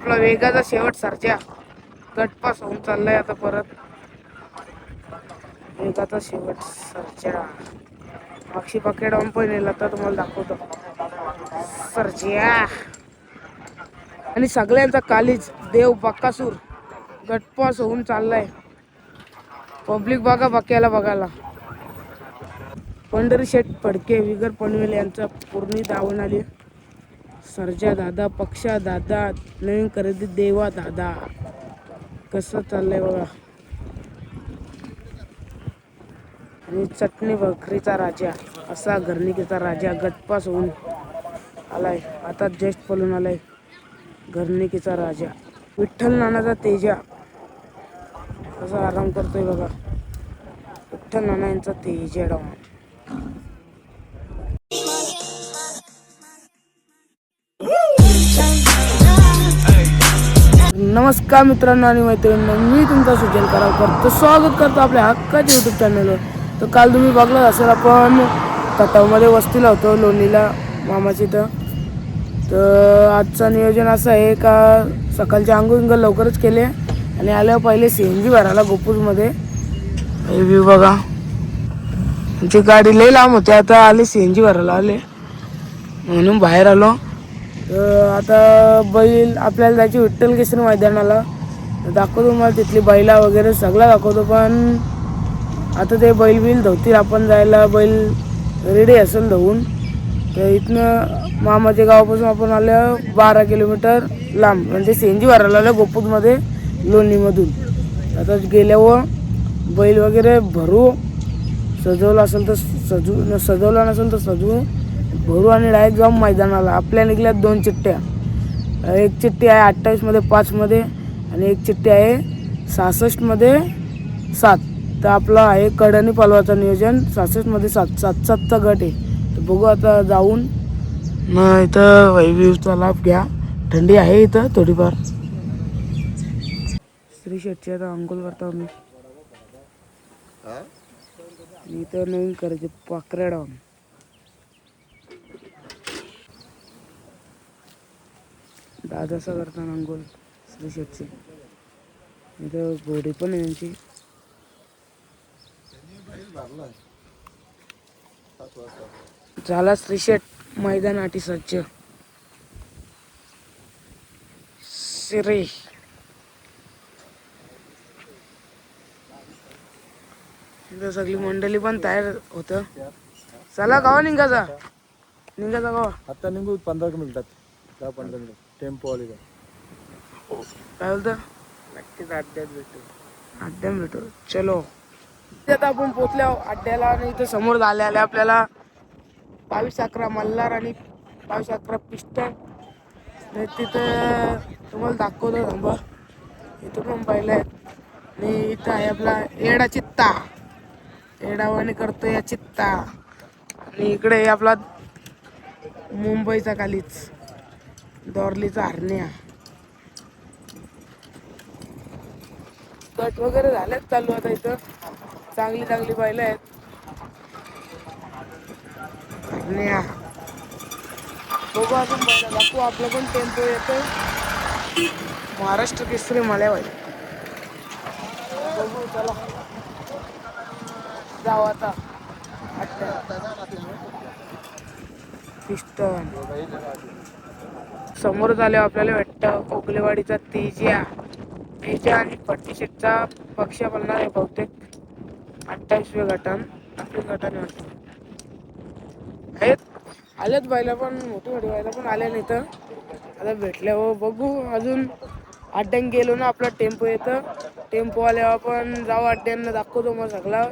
आपला वेगाचा शेवट सरच्या गटपास होऊन चाललाय आता परत. वेगाचा शेवट सरच्या मागशी पकेडावून पण येईल आता तुम्हाला दाखवतो सरच्या. आणि सगळ्यांचा कालीज देव बक्कासूर गटपास होऊन चाललाय. पब्लिक बघा बक्याला बघायला. पंढरी शेठ फडके विगर पनवेल यांचा पूर्णी धावून आली. सरजा दादा, पक्षा दादा, नवीन खरेदी देवा दादा. कसं चाललंय बघा. आणि चटणी भाकरीचा राजा असा घरणिकीचा राजा गटपास होऊन आलाय. आता जस्ट पळून आलाय घरणिकीचा राजा. विठ्ठल नानाचा तेजा कसा आराम करतोय बघा. विठ्ठल नाना यांचा तेजा डाऊन. नमस्कार मित्रांनो आणि मैत्रिणींनो, मी तुमचा सुजल करावकर स्वागत करतो आपल्या हक्काच्या यूट्यूब चॅनलवर. तर काल तुम्ही बघलं असेल आपण कटावमध्ये वस्तीला होतो लोणीला मामाची. तर आजचं नियोजन असं आहे का सकाळचे आंघोळ लवकरच केले आणि आल्यावर पहिले CNG भरायला गोपूरमध्ये. हे व्ह्यू बघा. ती गाडी लई लांब होती, आता आले CNG भरायला आले म्हणून बाहेर आलो. तर आता बैल आपल्याला जायची विठ्ठल केसरी मैदानाला. दाखवतो मला तिथली बैला वगैरे सगळं दाखवतो. पण आता ते बैल बिल धुतील आपण जायला. बैल रेडी असेल धुवून. तर इथनं मामाच्या गावापासून आपण आलं 12 किलोमीटर लांब, म्हणजे CNG भरायला आलं गोपूरमध्ये लोणीमधून. आता गेल्यावर बैल वगैरे भरू, सजवलं असेल तर सजवला नसेल तर सजवू, भरू आणि डायरेक्ट जाऊन मैदानाला. आपल्या निघल्यात 2 चिठ्ठ्या. एक चिठ्ठी आहे 28 मध्ये 5 मध्ये आणि एक चिठ्ठी आहे 66 मध्ये 7. तर आपला आहे कडणी पलवाचं नियोजन. 66 मध्ये 7-7चा गट आहे. तर बघू आता जाऊन. मग इथं व्ह्यूचा लाभ घ्या. थंडी आहे इथं थोडीफार. श्री शेटची आता अंघोळ करतो आम्ही. इथं नवीन करायचे पाकऱ्या डाऊन. दादासा करताना अंघोळ श्री शेटची. इथं घोडी पण आहे यांची. झाला श्री शेट मैदानाटी सज्ज. श्री इथं सगळी मंडळी पण तयार होत. चला गावा निघायचा गावा. आता निघू 15 मिनिटात. 10-15 मिनिट टेम्पो आले काय बोलतं. नक्कीच अड्ड्यात भेटू. अड्ड्यात भेटू. चलो आता आपण पोचल्या अड्ड्याला. आणि इथं समोर झाले आले आपल्याला 22-11 मल्हार आणि 22-11 पिस्टन. तिथं तुम्हाला दाखवतो थांबा. इथं पण पाहिलं आहे. आणि इथं आहे आपला येडा चित्ता. येडावाने करतो या चित्ता. आणि इकडे आपला मुंबईचा कालीच दौरलीचा हरण्या. कट वगैरे झालेत चालू. आता इथं चांगली बैलं आहेत. हरण्या बघू अजून बैला दाखवू. आपलं पण टेम्पो येतो महाराष्ट्र केसरी मळ्यावर. बघू चला जाऊ आता. पिस्टन समोर झाले आपल्याला वाटतं. कोकलेवाडीचा तेजा आणि पट्टीशेटचा पक्ष बनणार आहे बहुतेक 28व्या गटान. 28 गटाने वाटतं आहेत. आलेत बायला पण, मोठी व्हायला पण आल्या नाही. तर आता भेटल्यावर बघू. अजून अड्ड्यान गेलो ना आपला टेम्पो येतं. टेम्पो आल्यावर आपण जाऊ अड्ड्यांना दाखवतो. मग सगळा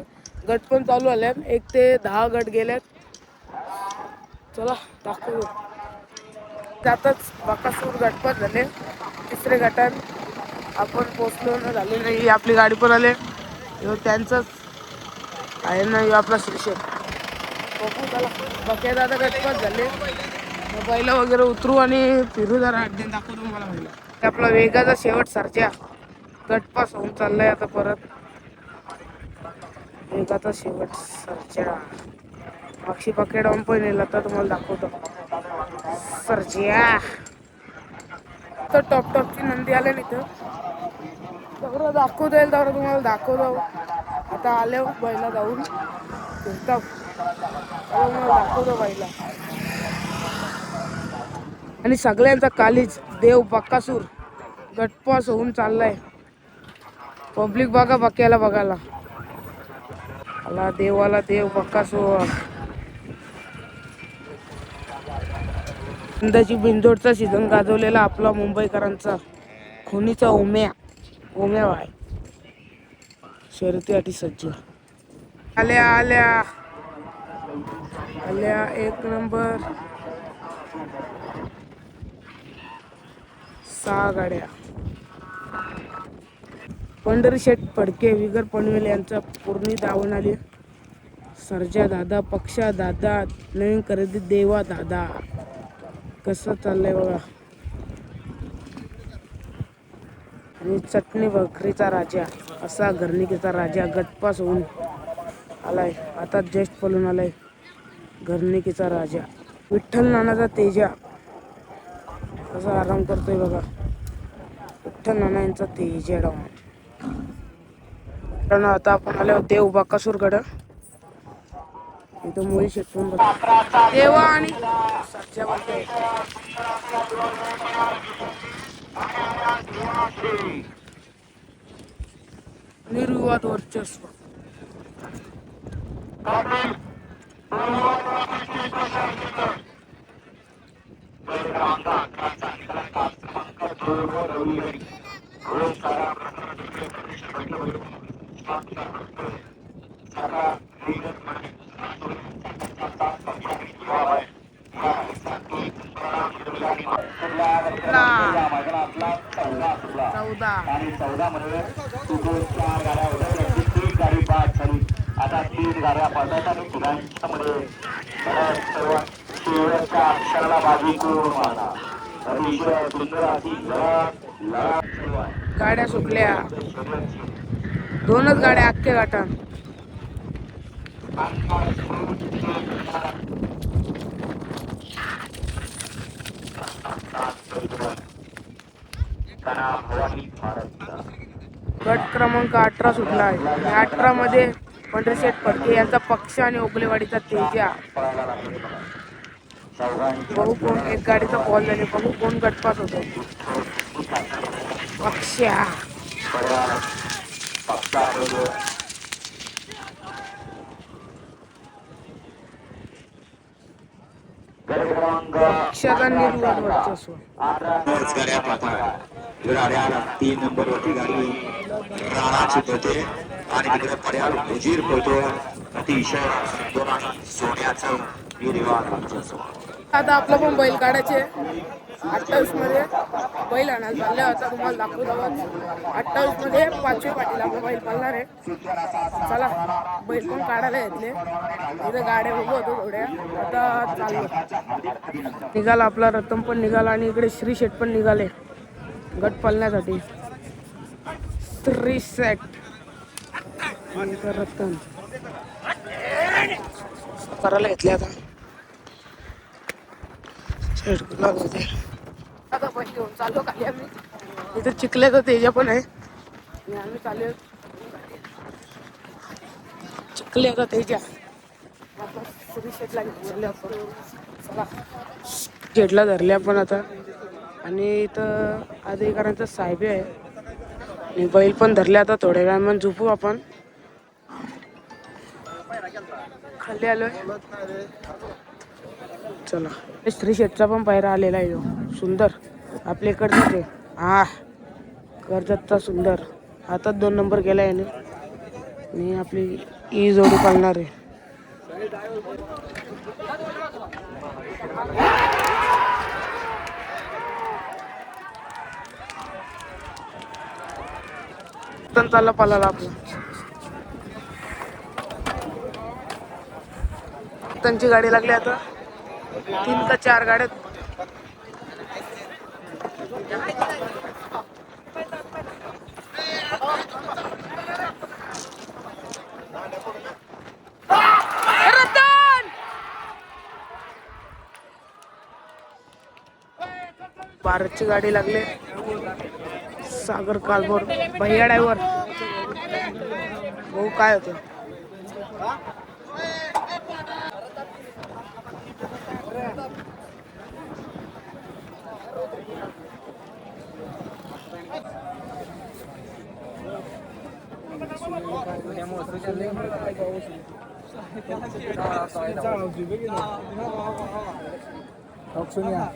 गट पण चालू आल्यात. 1 ते 10 गट गेल्यात. चला दाखवतो. त्यातच बकासूर गटपात झाले. 3रे गटात आपण पोचलो ना झाले नाही. आपली गाडी पण आले. त्यांचंच आहे ना आपला श्रीशेट. बघू चला. बक्या दादा गटपात झाले. बैला वगैरे उतरू आणि फिरू जरा अड्ड्यान दाखवतो मला बैला. आपला वेगाचा शेवट सरच्या गटपास होऊन चाललाय आता परत. वेगाचा शेवट सरच्या मागशी पकेडावून पण येईल आता तुम्हाला दाखवतो सरच्या. तर टॉपची नंदी आले नाही तर सगळं दाखवता येईल तेवढं तुम्हाला दाखवतो. आता आले बैला जाऊन फिरता तुम्हाला दाखवतो बैला. आणि सगळ्यांचा कालीच देव बक्कासूर गटपास होऊन चाललाय. पब्लिक बघा बक्याला बघायला आला. देवाला देव बक्कासूर. यंदाची बिंदोडचा सीझन गाजवलेला आपला मुंबईकरांचा खुनीचा ओम्या आहे शर्यतीसाठी सज्ज. आल्या आल्या आल्या एक नंबर 6 गाड्या. पंढरी शेठ फडके विगर पनवेल यांचा पूर्णी धावून आली. सर्जा दादा, पक्षा दादा, नवीन खरेदी देवा दादा. कसं चाललंय बघा. आणि चटणी भाकरीचा राजा असा घरणिकीचा राजा गटपास होऊन आलाय. आता जस्ट पळून आलाय घरणिकीचा राजा. विठ्ठल नानाचा तेजा कसा आराम करतोय बघा. विठ्ठल नाना यांचा तेजा डाऊन. आता आपण आलो देव बकासूरकडं. इथं मुळी शेतून देवा आणि सरच्या बोलतोय. निर्विवाद वर्चस्व. आता 3 गाड्या पडतात आणि तिघांच्यामध्ये शेवटच्या अक्षराला बाजी करून मारला. अतिशय सुंदर अशी गाड्या सुटल्या. 2च गाड्या अख्ख्या गाठान. गट क्रमांक 18 सुटला आहे. 18 मध्ये पंढरी शेठ फडके यांचा पक्ष आणि ओगलेवाडीचा तेजा. बघू कोण एक गाडीचा कॉल झाले. बघू कोण गटपास होतो. पक्षा पक्षाचा निर्विवाद वर्चस्व. 3 नंबरवरती गाडी राणाची पळते आणि तिकडे पर्याल उजीर पळतो. अतिशय सुंदर आणि सोन्याचं निर्विवाद वर्चस्व. आता आपलं पण बैल काढायचे 28 मध्ये बैल आणायला चालले. आता तुम्हाला दाखवतो. 28 मध्ये 5वे पाटील आपला बैल पाळणार आहे. चला बैल पण काढायला घेतले. इथे गाड्या उभं होतो थोड्या. आता चाललो. निघाला आपला रतन पण निघाला आणि इकडे श्री शेठ पण निघाले गट पालण्यासाठी. श्री शेठ रतन करायला घेतले. आता बैल घेऊन चाललो खाली आम्ही. इथे चिखल्याचा तेजा पण आहे आणि आम्ही चालू चिखल्याचा तेजा. आता श्री शेठला घेतले आपण. चला शेठला धरले आपण आता. आणि इथं अधिकाऱ्यांचा साहेब आहे आणि बैल पण धरले. आता थोड्या वेळानं झोपू आपण. खाली आलोय. चला श्री शेठचा पण पायरा आलेला आहे सुंदर आपल्या इकडचा ते. कर्जतचा सुंदर हातात 2 नंबर गेला याने आणि आपली ई जोडी पाळणार आहे. चालला पालाला आपला. त्यांची गाडी लागली आता. 3 का 4 गाड्या. भारतची गाडी लागली. सागर कालभोर भैया ड्रायव्हर भाऊ काय होतं ऑप्शन या